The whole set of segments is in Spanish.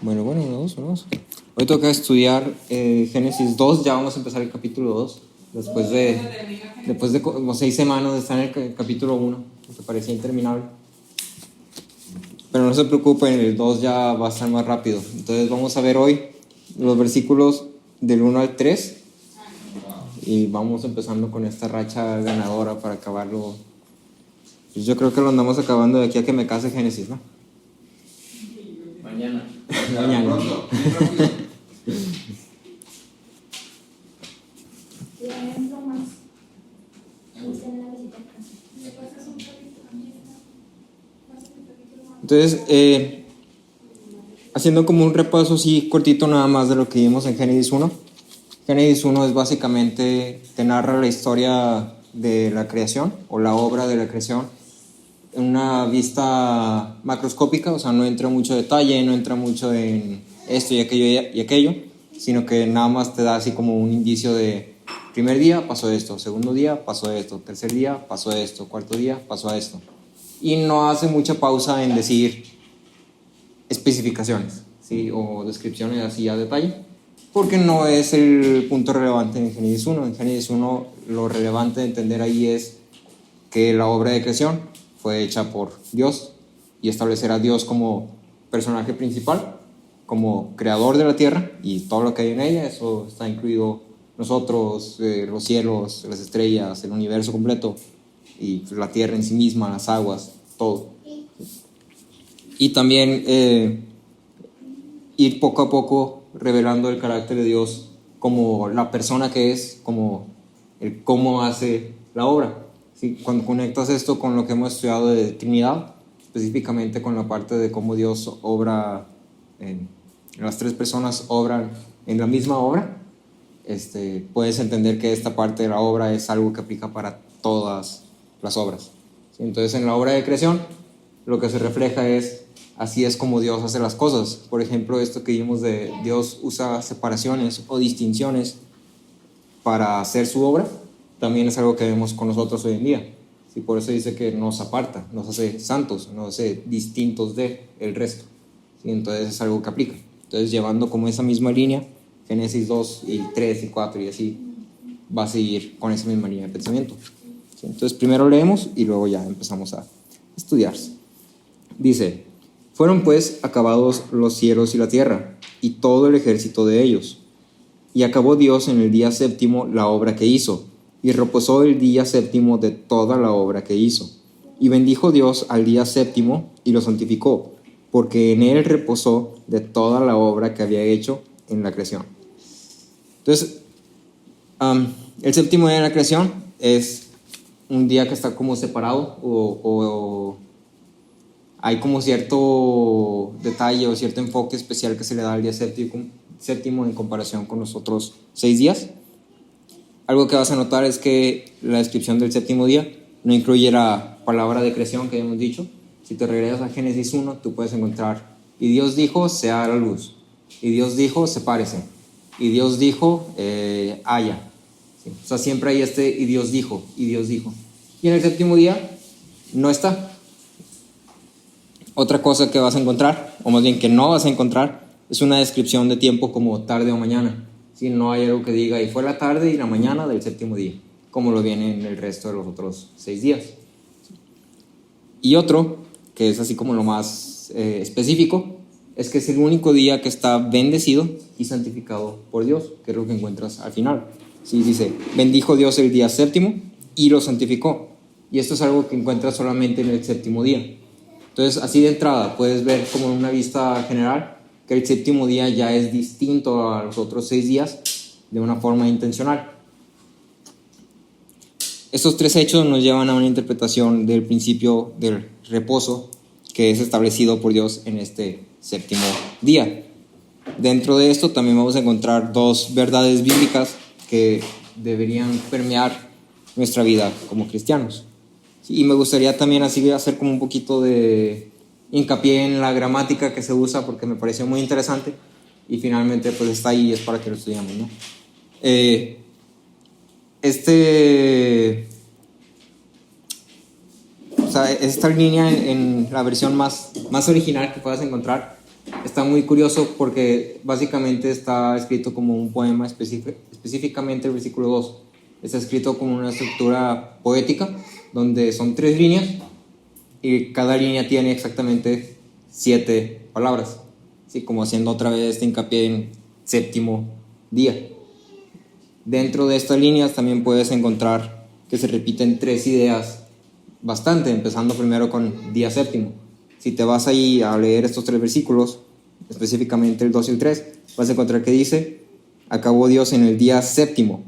Bueno, vamos. Hoy toca estudiar Génesis 2, ya vamos a empezar el capítulo 2, después de como 6 semanas de estar en el capítulo 1, que parecía interminable. Pero no se preocupen, el 2 ya va a estar más rápido. Entonces vamos a ver hoy los versículos del 1 al 3 y vamos empezando con esta racha ganadora para acabarlo. Pues yo creo que lo andamos acabando de aquí a que me case Génesis, ¿no? Mañana. Mañana. Entonces, haciendo como un repaso así cortito nada más de lo que vimos en Génesis 1. Génesis 1 es básicamente, te narra la historia de la creación o la obra de la creación en una vista macroscópica, o sea, no entra mucho detalle, no entra mucho en esto y aquello, sino que nada más te da así como un indicio de primer día pasó esto, segundo día pasó esto, tercer día pasó esto, cuarto día pasó esto. Y no hace mucha pausa en decir especificaciones, ¿sí? O descripciones así a detalle, porque no es el punto relevante en Génesis 1. En Génesis 1 lo relevante de entender ahí es que la obra de creación fue hecha por Dios y establecer a Dios como personaje principal, como creador de la tierra y todo lo que hay en ella. Eso está incluido nosotros, los cielos, las estrellas, el universo completo y la tierra en sí misma, las aguas, todo. Y también ir poco a poco revelando el carácter de Dios como la persona que es, como el cómo hace la obra. ¿Sí? Cuando conectas esto con lo que hemos estudiado de Trinidad, específicamente con la parte de cómo Dios obra, las tres personas obran en la misma obra, puedes entender que esta parte de la obra es algo que aplica para todas las obras. ¿Sí? Entonces, en la obra de creación, lo que se refleja es así es como Dios hace las cosas. Por ejemplo, esto que vimos de Dios usa separaciones o distinciones para hacer su obra, también es algo que vemos con nosotros hoy en día. ¿Sí? Por eso dice que nos aparta, nos hace santos, nos hace distintos del resto. ¿Sí? Entonces es algo que aplica. Entonces, llevando como esa misma línea, Génesis 2 y 3 y 4 y así, va a seguir con esa misma línea de pensamiento. ¿Sí? Entonces, primero leemos y luego ya empezamos a estudiar. Dice: fueron pues acabados los cielos y la tierra, y todo el ejército de ellos. Y acabó Dios en el día séptimo la obra que hizo, y reposó el día séptimo de toda la obra que hizo. Y bendijo Dios al día séptimo, y lo santificó, porque en él reposó de toda la obra que había hecho en la creación. Entonces, el séptimo día de la creación es un día que está como separado o hay como cierto detalle o cierto enfoque especial que se le da al día séptimo en comparación con los otros 6 días. Algo que vas a notar es que la descripción del séptimo día no incluye la palabra de creación que hemos dicho. Si te regresas a Génesis 1, tú puedes encontrar: y Dios dijo, sea la luz. Y Dios dijo, sepárese. Y Dios dijo, haya. ¿Sí? O sea, siempre hay y Dios dijo, y Dios dijo. Y en el séptimo día no está. Otra cosa que vas a encontrar, o más bien que no vas a encontrar, es una descripción de tiempo como tarde o mañana. ¿Sí? No hay algo que diga, y fue la tarde y la mañana del séptimo día, como lo viene en el resto de los otros 6 días. Y otro, que es así como lo más específico, es que es el único día que está bendecido y santificado por Dios, que es lo que encuentras al final. ¿Sí? Dice: bendijo Dios el día séptimo y lo santificó. Y esto es algo que encuentras solamente en el séptimo día. Entonces, así de entrada, puedes ver como en una vista general que el séptimo día ya es distinto a los otros 6 días de una forma intencional. Estos 3 hechos nos llevan a una interpretación del principio del reposo que es establecido por Dios en este séptimo día. Dentro de esto también vamos a encontrar 2 verdades bíblicas que deberían permear nuestra vida como cristianos. Sí, y me gustaría también así hacer como un poquito de hincapié en la gramática que se usa, porque me pareció muy interesante y finalmente pues está ahí y es para que lo estudiamos, ¿no? O sea, esta línea en la versión más original que puedas encontrar Está muy curioso porque básicamente está escrito como un poema específicamente el versículo 2. Está escrito como una estructura poética donde son 3 líneas y cada línea tiene exactamente 7 palabras, ¿sí? Como haciendo otra vez este hincapié en séptimo día. Dentro de estas líneas también puedes encontrar que se repiten 3 ideas bastante, empezando primero con día séptimo. Si te vas ahí a leer estos 3 versículos, específicamente el 2 y el 3, vas a encontrar que dice: acabó Dios en el día séptimo,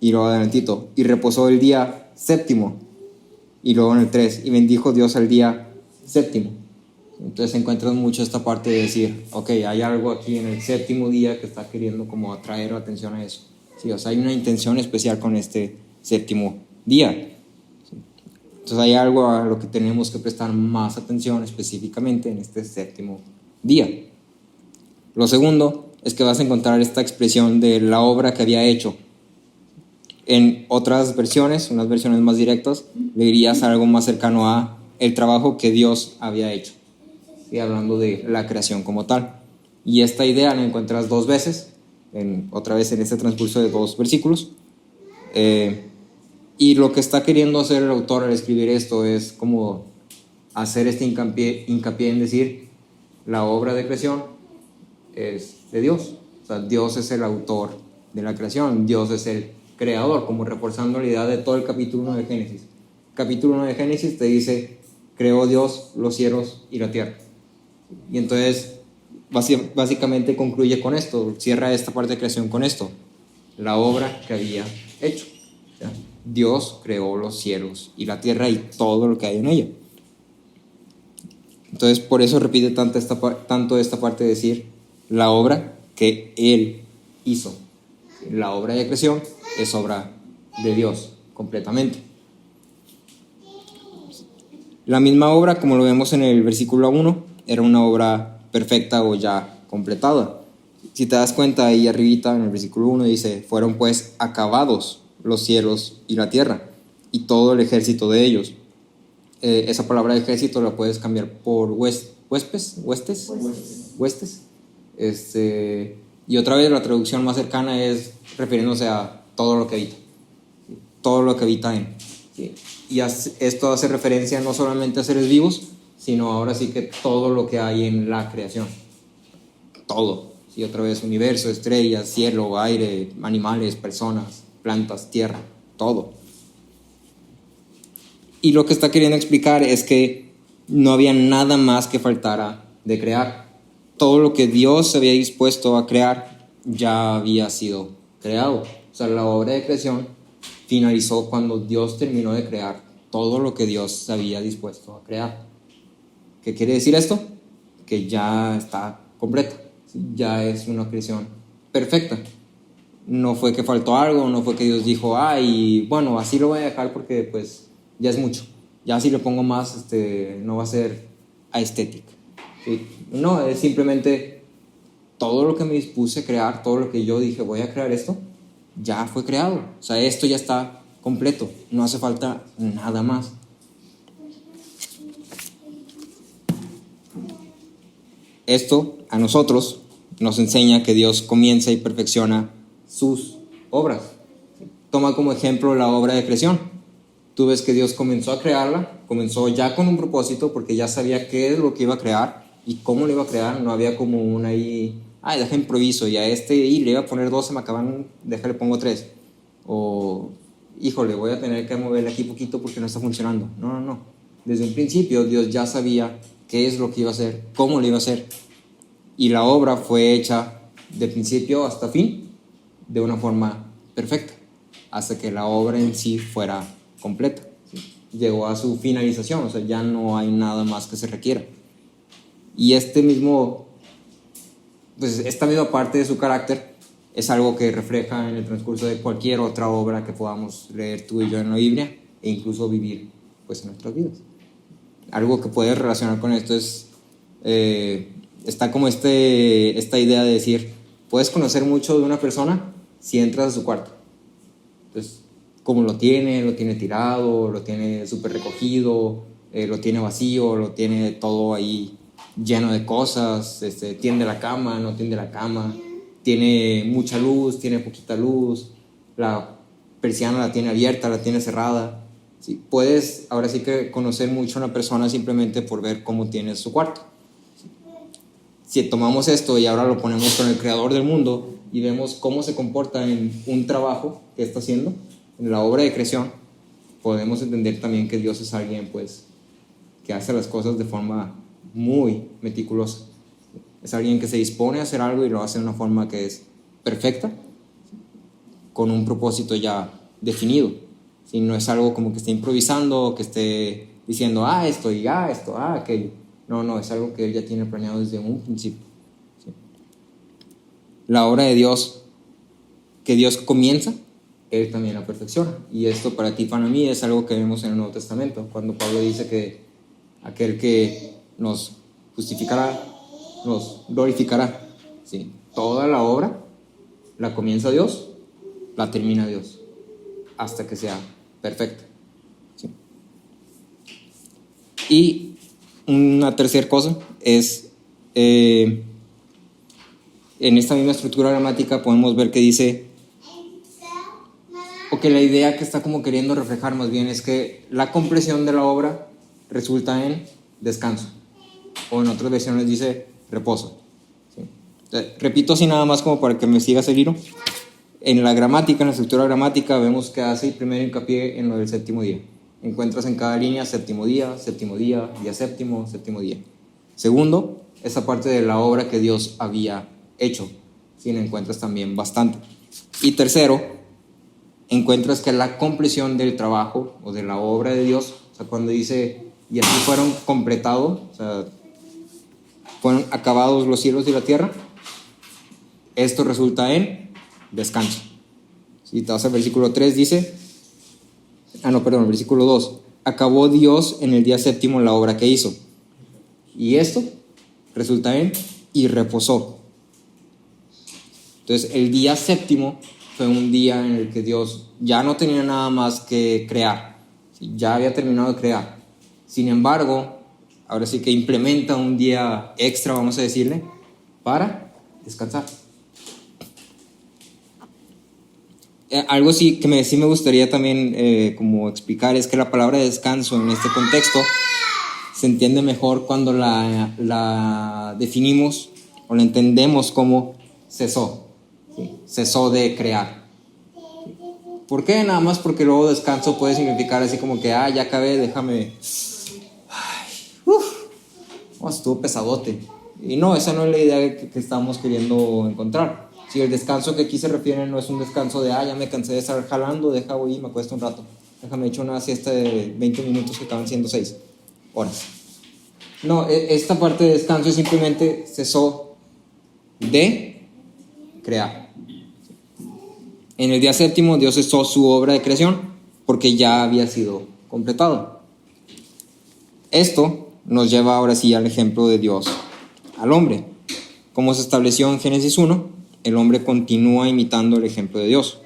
y luego adelantito, y reposó el día séptimo, y luego en el 3, y bendijo Dios al día séptimo. Entonces encuentras mucho esta parte de decir, ok, hay algo aquí en el séptimo día que está queriendo como atraer la atención a eso. Sí, o sea, hay una intención especial con este séptimo día. Entonces hay algo a lo que tenemos que prestar más atención específicamente en este séptimo día. Lo segundo es que vas a encontrar esta expresión de la obra que había hecho. En otras versiones, unas versiones más directas, le dirías algo más cercano a el trabajo que Dios había hecho. Y hablando de la creación como tal. Y esta idea la encuentras 2 veces, otra vez en este transcurso de 2 versículos. Y lo que está queriendo hacer el autor al escribir esto es como hacer este hincapié en decir, la obra de creación es de Dios. O sea, Dios es el autor de la creación, Dios es el creador, como reforzando la idea de todo el capítulo 1 de Génesis. Capítulo 1 de Génesis te dice, creó Dios los cielos y la tierra. Y entonces básicamente concluye con esto, cierra esta parte de creación con esto, la obra que había hecho. O sea, Dios creó los cielos y la tierra y todo lo que hay en ella. Entonces por eso repite tanto esta parte de decir la obra que Él hizo. La obra de creación es obra de Dios completamente. La misma obra, como lo vemos en el versículo 1, era una obra perfecta o ya completada. Si te das cuenta, ahí arribita en el versículo 1 dice, fueron pues acabados los cielos y la tierra y todo el ejército de ellos. Esa palabra ejército la puedes cambiar por huestes. Y otra vez la traducción más cercana es refiriéndose a todo lo que habita. Todo lo que habita en. ¿Sí? Y esto hace referencia no solamente a seres vivos, sino ahora sí que todo lo que hay en la creación. Todo. ¿Sí? Otra vez universo, estrellas, cielo, aire, animales, personas, plantas, tierra, todo. Y lo que está queriendo explicar es que no había nada más que faltara de crear. Todo lo que Dios había dispuesto a crear ya había sido creado. O sea, la obra de creación finalizó cuando Dios terminó de crear todo lo que Dios había dispuesto a crear. ¿Qué quiere decir esto? Que ya está completa, ya es una creación perfecta. No fue que faltó algo, no fue que Dios dijo, ay, bueno, así lo voy a dejar porque pues ya es mucho. Ya si le pongo más, no va a ser aesthetic. ¿Sí? No, es simplemente todo lo que me dispuse a crear, todo lo que yo dije, voy a crear esto, ya fue creado. O sea, esto ya está completo, no hace falta nada más. Esto a nosotros nos enseña que Dios comienza y perfecciona sus obras. Toma como ejemplo la obra de creación. Tú ves que Dios comenzó a crearla, comenzó ya con un propósito porque ya sabía qué es lo que iba a crear y cómo lo iba a crear. No había como una ahí, deja improviso y a y le iba a poner 2, se me acaban, déjale pongo 3. O, híjole, voy a tener que moverle aquí poquito porque no está funcionando. No. Desde un principio Dios ya sabía qué es lo que iba a hacer, cómo lo iba a hacer. Y la obra fue hecha de principio hasta fin de una forma perfecta, hasta que la obra en sí fuera completa. ¿Sí? Llegó a su finalización, o sea, ya no hay nada más que se requiera. Y esta misma parte de su carácter es algo que refleja en el transcurso de cualquier otra obra que podamos leer tú y yo en la Biblia e incluso vivir pues, en nuestras vidas. Algo que puedes relacionar con esto es, está como esta idea de decir, puedes conocer mucho de una persona si entras a su cuarto. Entonces, cómo lo tiene tirado, lo tiene súper recogido, lo tiene vacío, lo tiene todo ahí lleno de cosas, tiende la cama, no tiende la cama, tiene mucha luz, tiene poquita luz, la persiana la tiene abierta, la tiene cerrada. ¿Sí? Puedes ahora sí que conocer mucho a una persona simplemente por ver cómo tiene su cuarto. Si tomamos esto y ahora lo ponemos con el creador del mundo y vemos cómo se comporta en un trabajo que está haciendo, en la obra de creación, podemos entender también que Dios es alguien pues que hace las cosas de forma muy meticulosa. Es alguien que se dispone a hacer algo y lo hace de una forma que es perfecta, con un propósito ya definido. ¿Sí? No es algo como que esté improvisando, que esté diciendo, esto y esto, aquello. No, es algo que Él ya tiene planeado desde un principio. ¿Sí? La obra de Dios, que Dios comienza, Él también la perfecciona. Y esto para ti, para mí, es algo que vemos en el Nuevo Testamento, cuando Pablo dice que aquel que nos justificará, nos glorificará. ¿Sí? Toda la obra la comienza Dios, la termina Dios, hasta que sea perfecta. ¿Sí? Y una tercera cosa es, en esta misma estructura gramática podemos ver que dice, o que la idea que está como queriendo reflejar más bien es que la compleción de la obra resulta en descanso, o en otras versiones dice reposo. ¿Sí? Repito así nada más como para que me sigas el hilo. En la gramática, en la estructura gramática, vemos que hace primero hincapié en lo del séptimo día. Encuentras en cada línea séptimo día, día séptimo, séptimo día. Segundo, esa parte de la obra que Dios había hecho. Sí, la encuentras también bastante. Y tercero, encuentras que la compleción del trabajo o de la obra de Dios, o sea, cuando dice, y así fueron completados, o sea, fueron acabados los cielos y la tierra, esto resulta en descanso. Si te vas al versículo 3 dice, el versículo 2, acabó Dios en el día séptimo la obra que hizo. Y esto resulta en, y reposó. Entonces el día séptimo fue un día en el que Dios ya no tenía nada más que crear, ya había terminado de crear. Sin embargo, ahora sí que implementa un día extra, vamos a decirle, para descansar. Algo sí que sí me gustaría también como explicar es que la palabra descanso en este contexto se entiende mejor cuando la definimos o la entendemos como cesó, ¿sí? Cesó de crear. ¿Por qué? Nada más porque luego descanso puede significar así como que ya acabé, déjame, estuvo pesadote. Y no, esa no es la idea que estamos queriendo encontrar. Si el descanso que aquí se refiere no es un descanso de ya me cansé de estar jalando, voy y me acuesto un rato, déjame echar una siesta de 20 minutos que acaban siendo 6 horas. No, esta parte de descanso simplemente cesó de crear. En el día séptimo Dios cesó su obra de creación porque ya había sido completado. Esto nos lleva ahora sí al ejemplo de Dios al hombre. Como se estableció en Génesis 1, el hombre continúa imitando el ejemplo de Dios.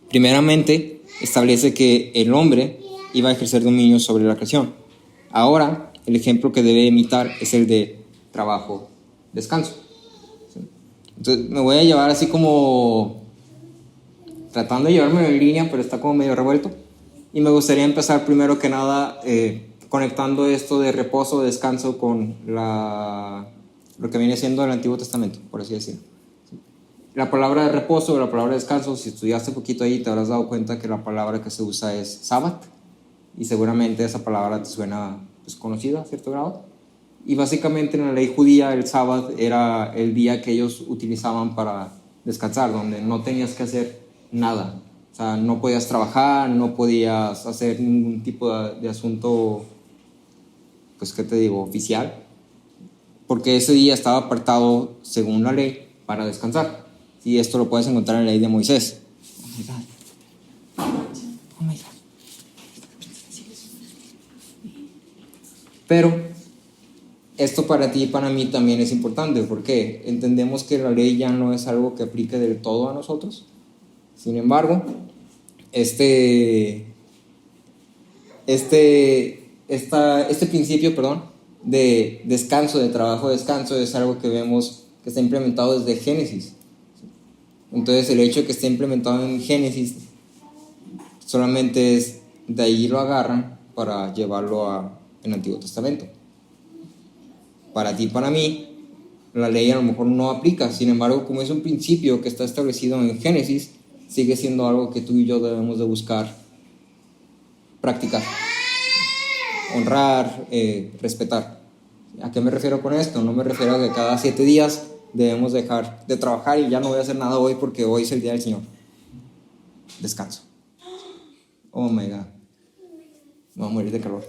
Primeramente, establece que el hombre iba a ejercer dominio sobre la creación. Ahora, el ejemplo que debe imitar es el de trabajo, descanso. Entonces, me voy a llevar así como tratando de llevarme en línea, pero está como medio revuelto. Y me gustaría empezar primero que nada conectando esto de reposo, descanso con lo que viene siendo el Antiguo Testamento, por así decirlo. La palabra de reposo o la palabra de descanso, si estudiaste un poquito ahí te habrás dado cuenta que la palabra que se usa es Sabbath, y seguramente esa palabra te suena pues, conocida a cierto grado. Y básicamente en la ley judía el Sabbath era el día que ellos utilizaban para descansar, donde no tenías que hacer nada. O sea, no podías trabajar, no podías hacer ningún tipo de asunto, pues, ¿qué te digo?, oficial, porque ese día estaba apartado, según la ley, para descansar. Y esto lo puedes encontrar en la ley de Moisés. Oh my God. Pero esto para ti y para mí también es importante, porque entendemos que la ley ya no es algo que aplique del todo a nosotros. Sin embargo, este principio, de descanso, de trabajo de descanso, es algo que vemos que está implementado desde Génesis. Entonces el hecho de que esté implementado en Génesis solamente es de ahí lo agarran para llevarlo a el Antiguo Testamento. Para ti y para mí, la ley a lo mejor no aplica. Sin embargo, como es un principio que está establecido en Génesis, sigue siendo algo que tú y yo debemos de buscar practicar, honrar, respetar. ¿A qué me refiero con esto? No me refiero a que cada 7 días debemos dejar de trabajar y ya no voy a hacer nada hoy porque hoy es el día del Señor. Descanso. Oh my God. Me voy a morir de calor.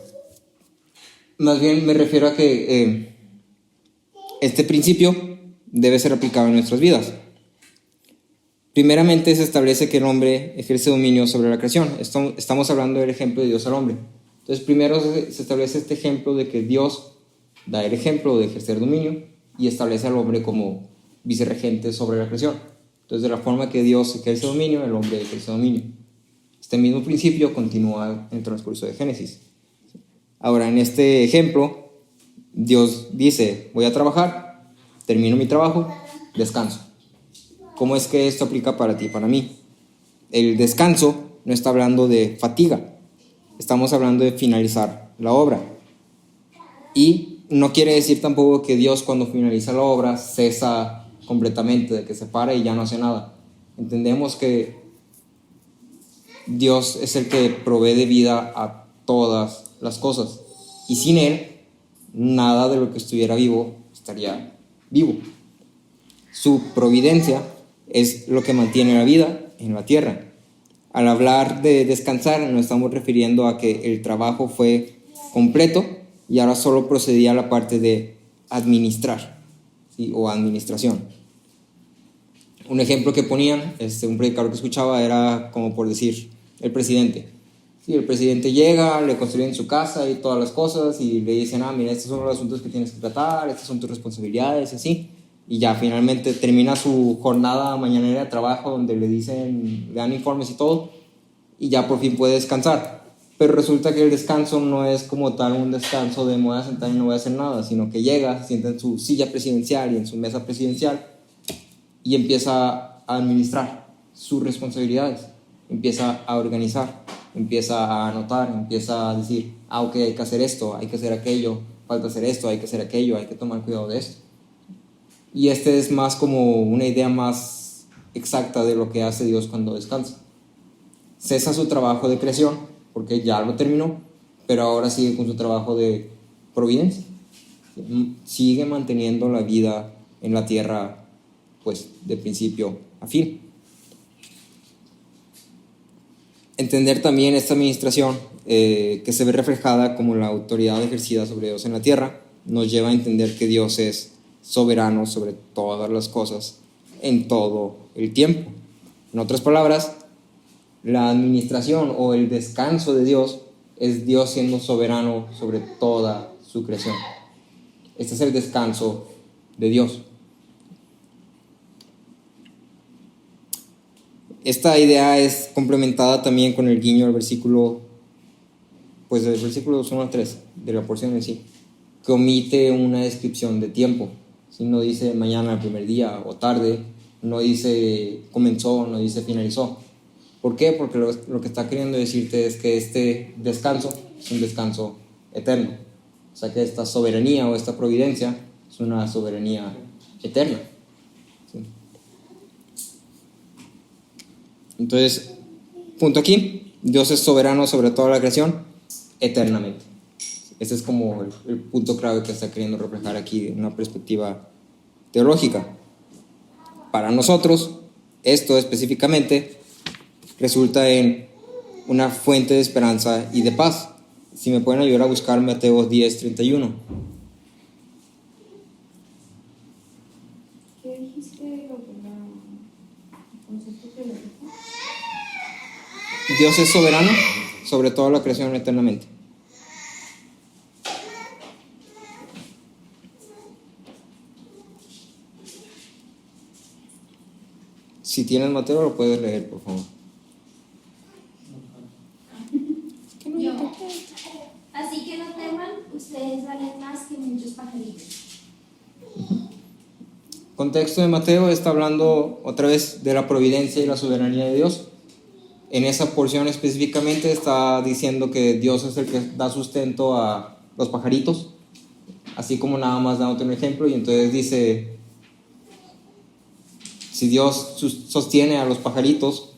Más bien me refiero a que este principio debe ser aplicado en nuestras vidas. Primeramente se establece que el hombre ejerce dominio sobre la creación. Estamos hablando del ejemplo de Dios al hombre. Entonces primero se establece este ejemplo de que Dios da el ejemplo de ejercer dominio y establece al hombre como vicerregente sobre la creación. Entonces de la forma que Dios ejerce dominio, el hombre ejerce dominio. Este mismo principio continúa en el transcurso de Génesis. Ahora, en este ejemplo, Dios dice, voy a trabajar, termino mi trabajo, descanso. ¿Cómo es que esto aplica para ti y para mí? El descanso no está hablando de fatiga, estamos hablando de finalizar la obra. Y no quiere decir tampoco que Dios cuando finaliza la obra cesa completamente, de que se para y ya no hace nada. Entendemos que Dios es el que provee de vida a todas las cosas. Y sin Él, nada de lo que estuviera vivo estaría vivo. Su providencia es lo que mantiene la vida en la tierra. Al hablar de descansar, nos estamos refiriendo a que el trabajo fue completo y ahora solo procedía a la parte de administrar, ¿sí? O administración. Un ejemplo que ponían, un predicador que escuchaba era como por decir, el presidente. Sí, el presidente llega, le construyen su casa y todas las cosas y le dicen, mira, estos son los asuntos que tienes que tratar, estas son tus responsabilidades y así. Y ya finalmente termina su jornada mañanera de trabajo donde le dan informes y todo y ya por fin puede descansar. Pero resulta que el descanso no es como tal un descanso de me voy a sentar y no voy a hacer nada, sino que llega, se sienta en su silla presidencial y en su mesa presidencial y empieza a administrar sus responsabilidades, empieza a organizar, empieza a anotar, empieza a decir, ok, hay que hacer esto, hay que hacer aquello, falta hacer esto, hay que hacer aquello, hay que tomar cuidado de esto. Y este es más como una idea más exacta de lo que hace Dios cuando descansa. Cesa su trabajo de creación, porque ya lo terminó, pero ahora sigue con su trabajo de providencia. Sigue manteniendo la vida en la tierra, pues, de principio a fin. Entender también esta administración, que se ve reflejada como la autoridad ejercida sobre Dios en la tierra, nos lleva a entender que Dios es soberano sobre todas las cosas en todo el tiempo. En otras palabras, la administración o el descanso de Dios es Dios siendo soberano sobre toda su creación. Este es el descanso de Dios. Esta idea es complementada también con el guiño al versículo, pues del versículo 1 al 3 de la porción en sí, que omite una descripción de tiempo. Si no dice mañana, el primer día o tarde, no dice comenzó, no dice finalizó. ¿Por qué? Porque lo que está queriendo decirte es que este descanso es un descanso eterno. O sea que esta soberanía o esta providencia es una soberanía eterna. ¿Sí? Entonces, punto aquí, Dios es soberano sobre toda la creación eternamente. Este es como el punto clave que está queriendo reflejar aquí en una perspectiva teológica. Para nosotros, esto específicamente resulta en una fuente de esperanza y de paz. Si me pueden ayudar a buscar Mateo 10:31. ¿Qué dijiste? Dios es soberano sobre toda la creación eternamente. Si tienes Mateo, lo puedes leer, por favor. Así que no teman, ustedes valen más que contexto de Mateo está hablando otra vez de la providencia y la soberanía de Dios. En esa porción específicamente está diciendo que Dios es el que da sustento a los pajaritos, así como nada más dándote un ejemplo. Y entonces dice, si Dios sostiene a los pajaritos,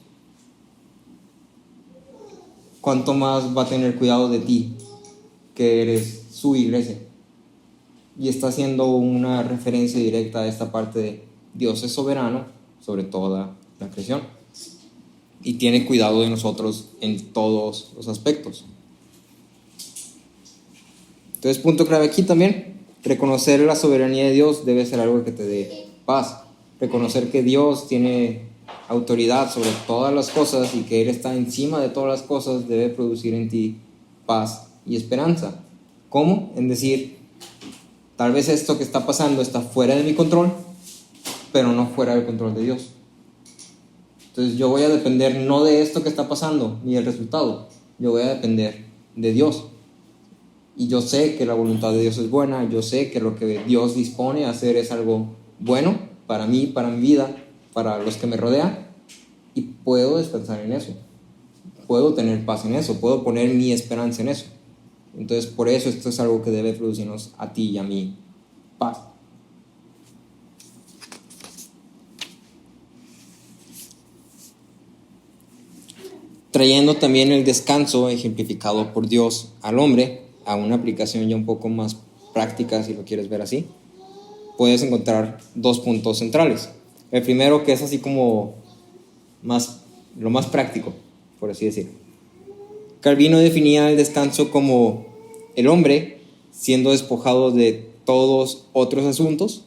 ¿cuánto más va a tener cuidado de ti, que eres su iglesia? Y está haciendo una referencia directa a esta parte de Dios es soberano sobre toda la creación y tiene cuidado de nosotros en todos los aspectos. Entonces, punto clave aquí también, reconocer la soberanía de Dios debe ser algo que te dé paz. Reconocer que Dios tiene autoridad sobre todas las cosas y que Él está encima de todas las cosas debe producir en ti paz y esperanza. ¿Cómo? En decir, tal vez esto que está pasando está fuera de mi control, pero no fuera del control de Dios. Entonces yo voy a depender no de esto que está pasando, ni del resultado. Yo voy a depender de Dios. Y yo sé que la voluntad de Dios es buena, yo sé que lo que Dios dispone a hacer es algo bueno para mí, para mi vida, para los que me rodean, y puedo descansar en eso. Puedo tener paz en eso, puedo poner mi esperanza en eso. Entonces por eso esto es algo que debe producirnos a ti y a mí paz. Trayendo también el descanso ejemplificado por Dios al hombre a una aplicación ya un poco más práctica, si lo quieres ver así, puedes encontrar dos puntos centrales. El primero, que es así como lo más práctico, por así decirlo. Calvino definía el descanso como el hombre siendo despojado de todos otros asuntos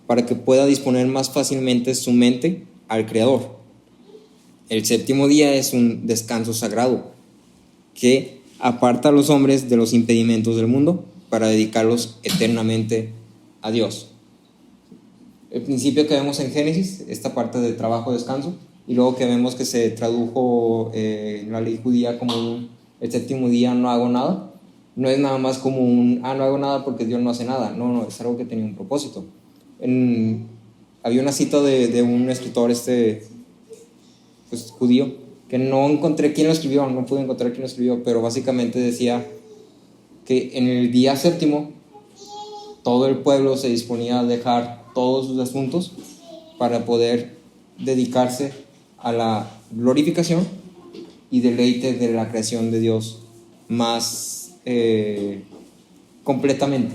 para que pueda disponer más fácilmente su mente al Creador. El séptimo día es un descanso sagrado que aparta a los hombres de los impedimentos del mundo para dedicarlos eternamente a Dios. El principio que vemos en Génesis, esta parte de trabajo-descanso, y luego que vemos que se tradujo en la ley judía como el séptimo día no hago nada, no es nada más como no hago nada porque Dios no hace nada, no, es algo que tenía un propósito. Había una cita de un escritor judío, que no encontré quién lo escribió, no pude encontrar quién lo escribió, pero básicamente decía que en el día séptimo todo el pueblo se disponía a dejar todos sus asuntos para poder dedicarse a la glorificación y deleite de la creación de Dios más completamente,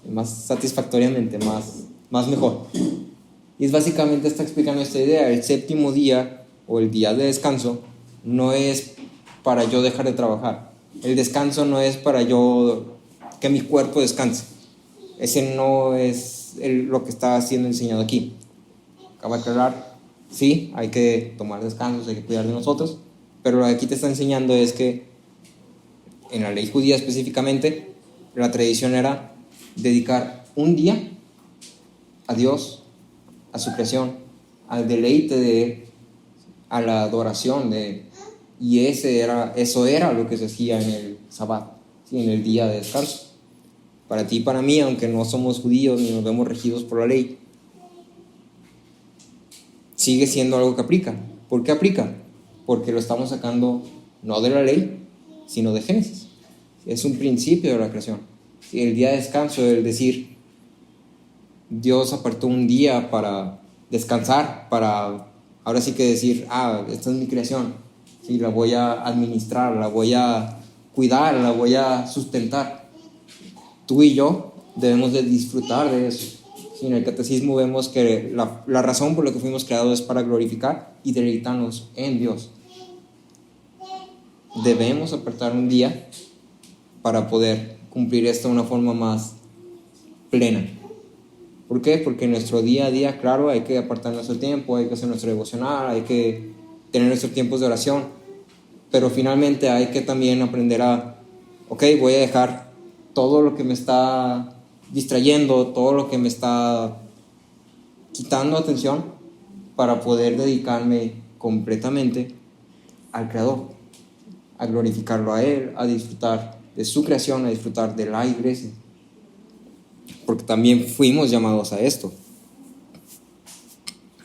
más satisfactoriamente, más mejor. Y es básicamente está explicando esta idea. El séptimo día o el día de descanso no es para yo dejar de trabajar. El descanso no es para que mi cuerpo descanse. Ese no es lo que está siendo enseñado aquí. Acaba de aclarar, sí, hay que tomar descansos, hay que cuidar de nosotros, pero lo que aquí te está enseñando es que en la ley judía específicamente, la tradición era dedicar un día a Dios, a su creación, al deleite de Él, a la adoración de Él. Y eso era lo que se hacía en el Sabbat, ¿sí? En el día de descanso. Para ti y para mí, aunque no somos judíos ni nos vemos regidos por la ley, sigue siendo algo que aplica. ¿Por qué aplica? Porque lo estamos sacando no de la ley, sino de Génesis. Es un principio de la creación. ¿Sí? El día de descanso, el decir, Dios apartó un día para descansar, para ahora sí que decir, esta es mi creación, ¿sí? La voy a administrar, la voy a cuidar, la voy a sustentar. Tú y yo debemos de disfrutar de eso. En el catecismo vemos que la razón por la que fuimos creados es para glorificar y deleitarnos en Dios. Debemos apartar un día para poder cumplir esto de una forma más plena. ¿Por qué? Porque en nuestro día a día, claro, hay que apartar nuestro tiempo, hay que hacer nuestro devocional, hay que tener nuestros tiempos de oración, pero finalmente hay que también aprender voy a dejar todo lo que me está distrayendo, todo lo que me está quitando atención para poder dedicarme completamente al Creador, a glorificarlo a Él, a disfrutar de su creación, a disfrutar de la iglesia, porque también fuimos llamados a esto.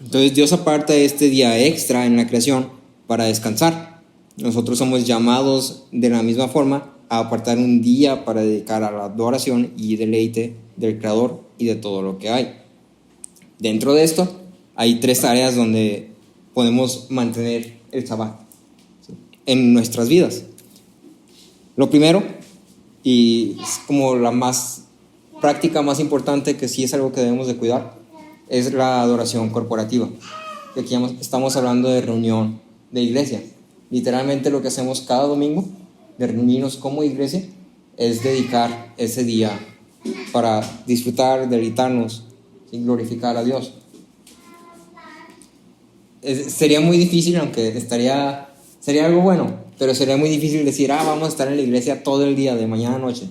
Entonces Dios aparta este día extra en la creación para descansar. Nosotros somos llamados de la misma forma a apartar un día para dedicar a la adoración y deleite del Creador y de todo lo que hay. Dentro de esto hay 3 áreas donde podemos mantener el Sabbat, ¿sí?, en nuestras vidas. Lo primero, y es como la más práctica, más importante, que sí es algo que debemos de cuidar, es la adoración corporativa. Y aquí estamos hablando de reunión de iglesia. Literalmente lo que hacemos cada domingo, de reunirnos como iglesia, es dedicar ese día para disfrutar, deleitarnos y glorificar a Dios. Sería muy difícil, aunque sería algo bueno, pero sería muy difícil decir, vamos a estar en la iglesia todo el día, de mañana a noche.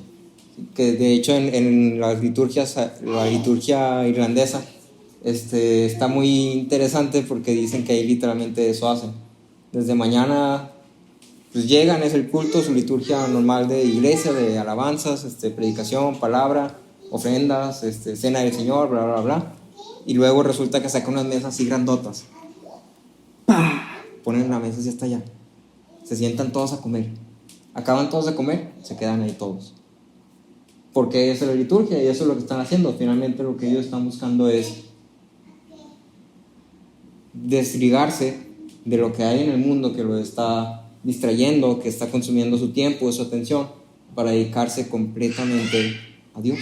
Que de hecho en las liturgias, la liturgia irlandesa, está muy interesante porque dicen que ahí literalmente eso hacen. Desde mañana pues llegan, es el culto, su liturgia normal de iglesia, de alabanzas, predicación, palabra, ofrendas, cena del Señor, bla, bla, bla. Y luego resulta que sacan unas mesas así grandotas. ¡Pah! Ponen la mesa así hasta allá. Se sientan todos a comer. Acaban todos de comer, se quedan ahí todos. Porque esa es la liturgia y eso es lo que están haciendo. Finalmente lo que ellos están buscando es desligarse de lo que hay en el mundo que lo está distrayendo, que está consumiendo su tiempo, su atención, para dedicarse completamente a Dios.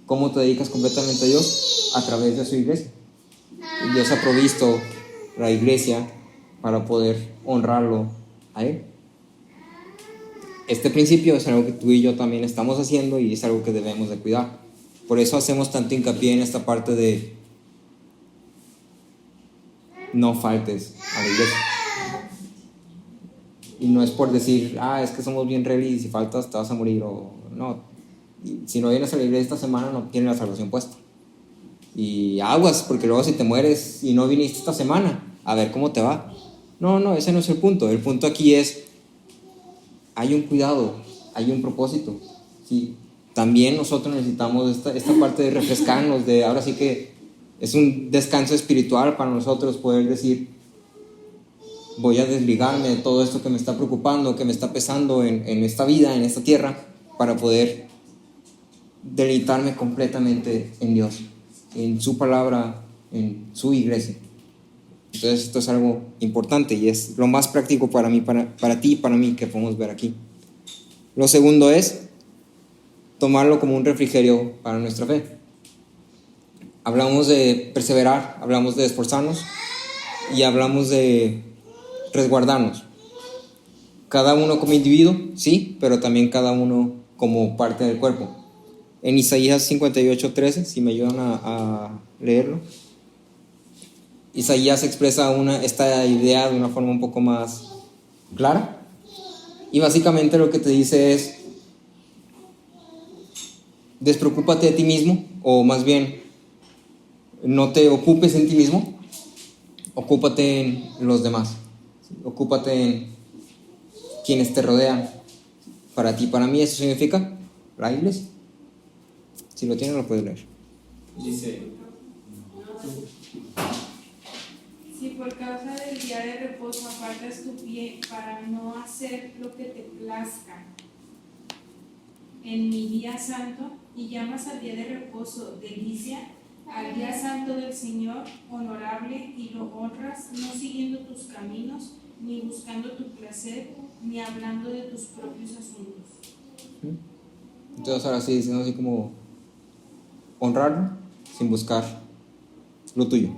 ¿Cómo te dedicas completamente a Dios? A través de su iglesia. Y Dios ha provisto la iglesia para poder honrarlo a Él. Este principio es algo que tú y yo también estamos haciendo y es algo que debemos de cuidar. Por eso hacemos tanto hincapié en esta parte de no faltes a la iglesia. Y no es por decir, es que somos bien reales y si faltas te vas a morir, o no. Si no vienes a la iglesia esta semana no tienes la salvación puesta. Y aguas, porque luego si te mueres y no viniste esta semana, a ver cómo te va. No, ese no es el punto. El punto aquí es, hay un cuidado, hay un propósito. ¿Sí? También nosotros necesitamos esta parte de refrescarnos, de ahora sí que es un descanso espiritual para nosotros poder decir, voy a desligarme de todo esto que me está preocupando, que me está pesando en esta vida, en esta tierra, para poder deleitarme completamente en Dios, en su palabra, en su iglesia. Entonces esto es algo importante y es lo más práctico para mí, para ti y para mí, que podemos ver aquí. Lo segundo es tomarlo como un refrigerio para nuestra fe. Hablamos de perseverar, hablamos de esforzarnos y hablamos de resguardarnos. Cada uno como individuo, sí, pero también cada uno como parte del cuerpo. En Isaías 58:13, si me ayudan a leerlo, Isaías expresa esta idea de una forma un poco más clara. Y básicamente lo que te dice es, despreocúpate de ti mismo, o más bien, no te ocupes en ti mismo, ocúpate en los demás, ocúpate en quienes te rodean. Para ti, para mí, eso significa la iglesia. Si lo tienes, lo puedes leer. Dice, si por causa del día de reposo apartas tu pie para no hacer lo que te plazca en mi día santo, y llamas al día de reposo delicia, al día santo del Señor honorable, y lo honras, no siguiendo tus caminos, ni buscando tu placer, ni hablando de tus propios asuntos. Entonces ahora sí, diciendo así como honrarlo sin buscar lo tuyo,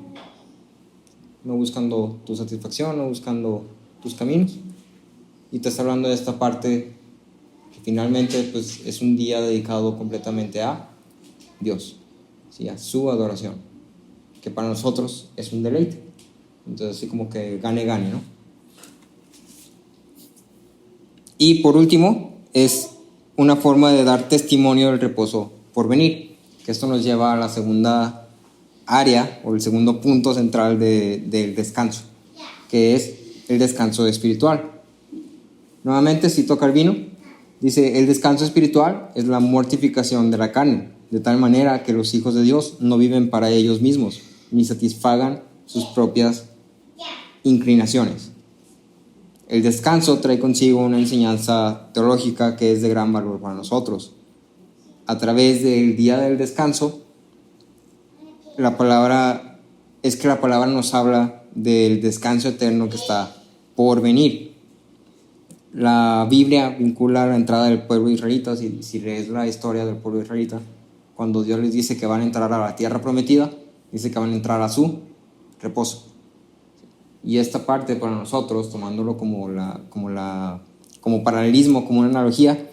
no buscando tu satisfacción, no buscando tus caminos. Y te está hablando de esta parte que finalmente pues es un día dedicado completamente a Dios, ¿sí? A su adoración, que para nosotros es un deleite. Entonces así como que gane, ¿no? Y por último, es una forma de dar testimonio del reposo por venir, que esto nos lleva a la segunda área o el segundo punto central del descanso, que es el descanso espiritual. Nuevamente cito Calvino, dice: el descanso espiritual es la mortificación de la carne, de tal manera que los hijos de Dios no viven para ellos mismos, ni satisfagan sus propias inclinaciones. El descanso trae consigo una enseñanza teológica que es de gran valor para nosotros. A través del día del descanso, la palabra nos habla del descanso eterno que está por venir. La Biblia vincula la entrada del pueblo israelita, si lees la historia del pueblo israelita, cuando Dios les dice que van a entrar a la tierra prometida, dice que van a entrar a su reposo. Y esta parte para nosotros, tomándolo como paralelismo, como una analogía,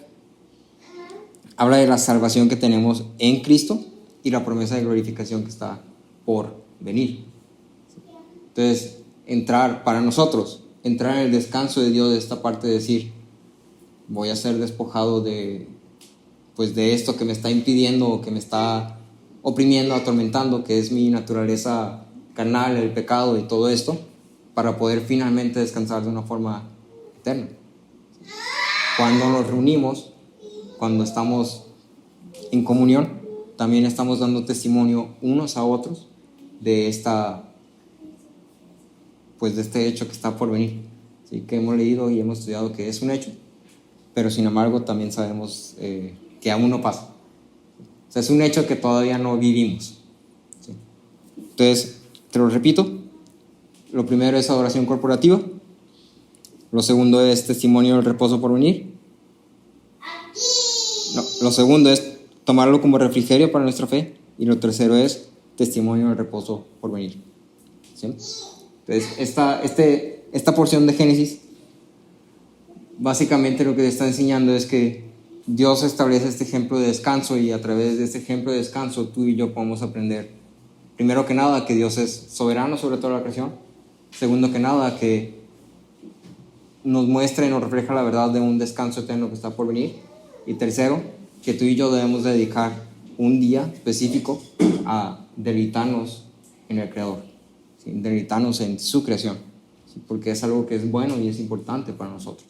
habla de la salvación que tenemos en Cristo y la promesa de glorificación que está por venir. Entonces, para nosotros, entrar en el descanso de Dios, de esta parte de decir, voy a ser despojado de esto que me está impidiendo o que me está oprimiendo, atormentando, que es mi naturaleza carnal, el pecado y todo esto, para poder finalmente descansar de una forma eterna. Cuando nos reunimos, cuando estamos en comunión, también estamos dando testimonio unos a otros de este hecho que está por venir. ¿Sí? Que hemos leído y hemos estudiado que es un hecho, pero sin embargo también sabemos que aún no pasa. O sea, es un hecho que todavía no vivimos. ¿Sí? Entonces, te lo repito, lo primero es adoración corporativa, lo segundo es testimonio del reposo por venir, lo segundo es tomarlo como refrigerio para nuestra fe, y lo tercero es testimonio del reposo por venir. ¿Sí? Entonces, esta porción de Génesis, básicamente lo que te está enseñando es que Dios establece este ejemplo de descanso, y a través de este ejemplo de descanso tú y yo podemos aprender, primero que nada, que Dios es soberano sobre toda la creación. Segundo que nada, que nos muestra y nos refleja la verdad de un descanso eterno que está por venir. Y tercero, que tú y yo debemos dedicar un día específico a deleitarnos en el Creador, ¿sí? Deleitarnos en su creación, ¿sí? Porque es algo que es bueno y es importante para nosotros.